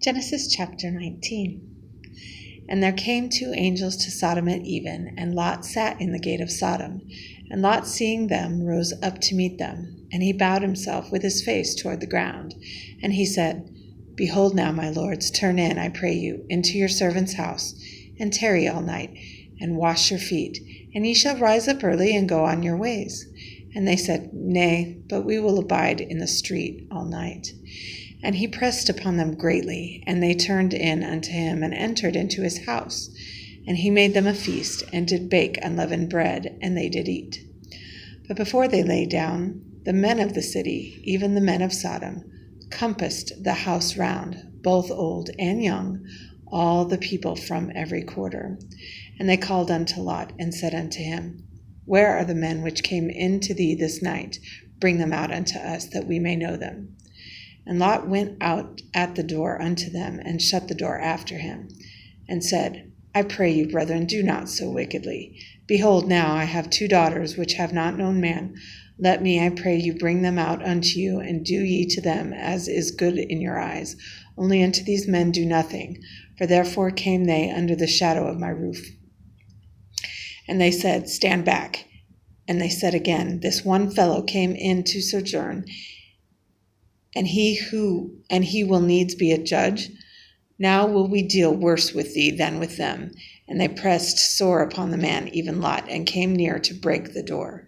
Genesis chapter 19. And there came two angels to Sodom at even, and Lot sat in the gate of Sodom. And Lot, seeing them, rose up to meet them. And he bowed himself with his face toward the ground. And he said, Behold now, my lords, turn in, I pray you, into your servant's house, and tarry all night, and wash your feet, and ye shall rise up early and go on your ways. And they said, Nay, but we will abide in the street all night. And he pressed upon them greatly, and they turned in unto him, and entered into his house. And he made them a feast, and did bake unleavened bread, and they did eat. But before they lay down, the men of the city, even the men of Sodom, compassed the house round, both old and young, all the people from every quarter. And they called unto Lot, and said unto him, Where are the men which came in to thee this night? Bring them out unto us, that we may know them. And Lot went out at the door unto them, and shut the door after him, and said, I pray you, brethren, do not so wickedly. Behold, now I have 2 daughters which have not known man. Let me, I pray you, bring them out unto you, and do ye to them as is good in your eyes. Only unto these men do nothing, for therefore came they under the shadow of my roof. And they said, Stand back. And they said again, This one fellow came in to sojourn, and he will needs be a judge. Now will we deal worse with thee than with them. And they pressed sore upon the man, even Lot, and came near to break the door.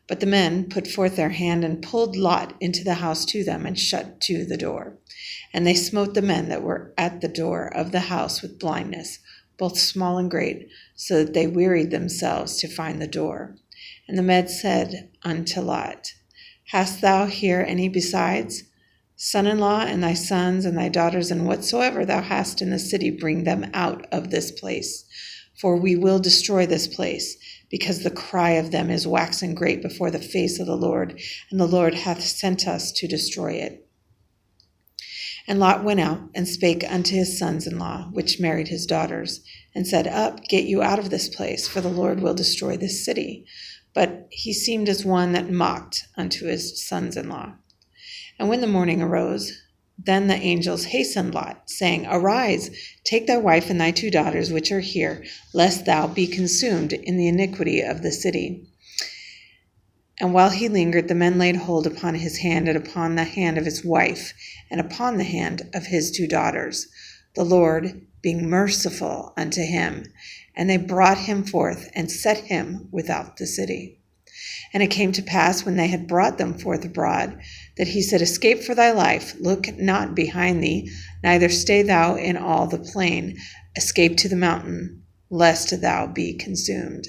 But the men put forth their hand and pulled Lot into the house to them, and shut to the door. And they smote the men that were at the door of the house with blindness, both small and great, so that they wearied themselves to find the door. And the men said unto Lot, Hast thou here any besides? Son-in-law, and thy sons, and thy daughters, and whatsoever thou hast in the city, bring them out of this place. For we will destroy this place, because the cry of them is waxen great before the face of the Lord, and the Lord hath sent us to destroy it. And Lot went out, and spake unto his sons-in-law, which married his daughters, and said, Up, get you out of this place, for the Lord will destroy this city. But he seemed as one that mocked unto his sons-in-law. And when the morning arose, then the angels hastened Lot, saying, Arise, take thy wife and thy 2 daughters which are here, lest thou be consumed in the iniquity of the city. And while he lingered, the men laid hold upon his hand, and upon the hand of his wife, and upon the hand of his 2 daughters, the Lord being merciful unto him. And they brought him forth, and set him without the city. And it came to pass, when they had brought them forth abroad, that he said, Escape for thy life, look not behind thee, neither stay thou in all the plain. Escape to the mountain, lest thou be consumed.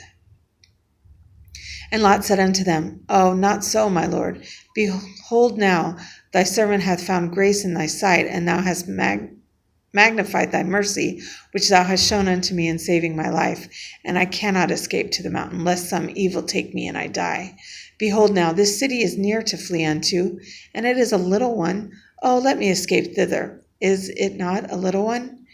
And Lot said unto them, Oh, not so, my lord. Behold now, thy servant hath found grace in thy sight, and thou hast magnified thy mercy, which thou hast shown unto me in saving my life. And I cannot escape to the mountain, lest some evil take me and I die. Behold now, this city is near to flee unto, and it is a little one. Oh, let me escape thither. Is it not a little one?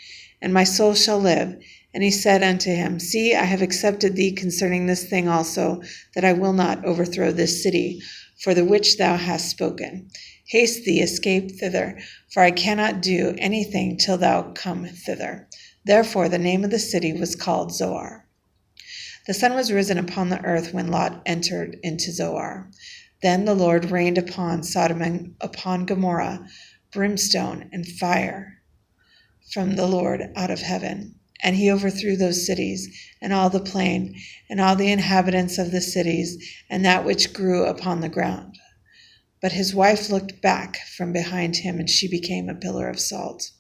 And my soul shall live. And he said unto him, See, I have accepted thee concerning this thing also, that I will not overthrow this city, for the which thou hast spoken. Haste thee, escape thither, for I cannot do anything till thou come thither. Therefore the name of the city was called Zoar. The sun was risen upon the earth when Lot entered into Zoar. Then the Lord rained upon Sodom and upon Gomorrah brimstone and fire from the Lord out of heaven. And he overthrew those cities, and all the plain, and all the inhabitants of the cities, and that which grew upon the ground. But his wife looked back from behind him, and she became a pillar of salt.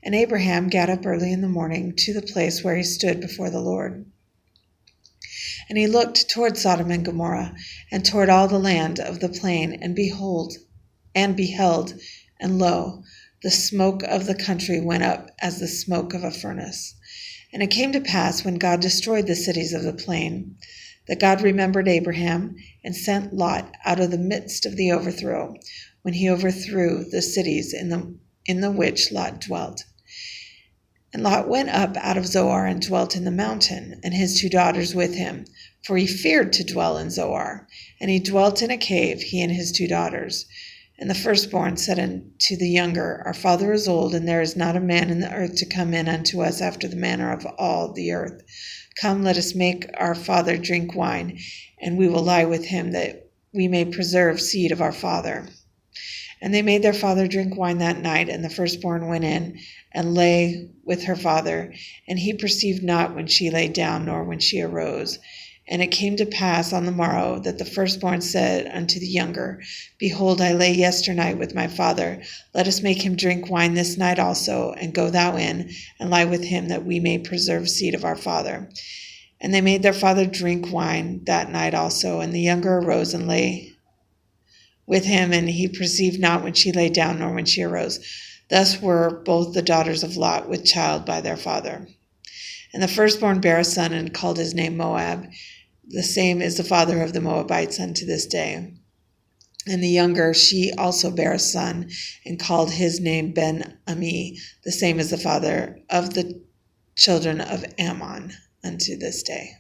And Abraham got up early in the morning to the place where he stood before the Lord. And he looked toward Sodom and Gomorrah, and toward all the land of the plain, and beheld, and lo, the smoke of the country went up as the smoke of a furnace. And it came to pass, when God destroyed the cities of the plain, that God remembered Abraham, and sent Lot out of the midst of the overthrow, when he overthrew the cities in the which Lot dwelt. And Lot went up out of Zoar, and dwelt in the mountain, and his 2 daughters with him, for he feared to dwell in Zoar. And he dwelt in a cave, he and his 2 daughters. And the firstborn said unto the younger, Our father is old, and there is not a man in the earth to come in unto us after the manner of all the earth. Come, let us make our father drink wine, and we will lie with him, that we may preserve seed of our father. And they made their father drink wine that night, and the firstborn went in and lay with her father, and he perceived not when she lay down, nor when she arose. And it came to pass on the morrow that the firstborn said unto the younger, Behold, I lay yesternight with my father. Let us make him drink wine this night also, and go thou in, and lie with him, that we may preserve seed of our father. And they made their father drink wine that night also, and the younger arose and lay with him, and he perceived not when she lay down, nor when she arose. Thus were both the daughters of Lot with child by their father. And the firstborn bare a son, and called his name Moab. The same is the father of the Moabites unto this day. And the younger, she also bare a son, and called his name Ben-Ami. The same is the father of the children of Ammon unto this day.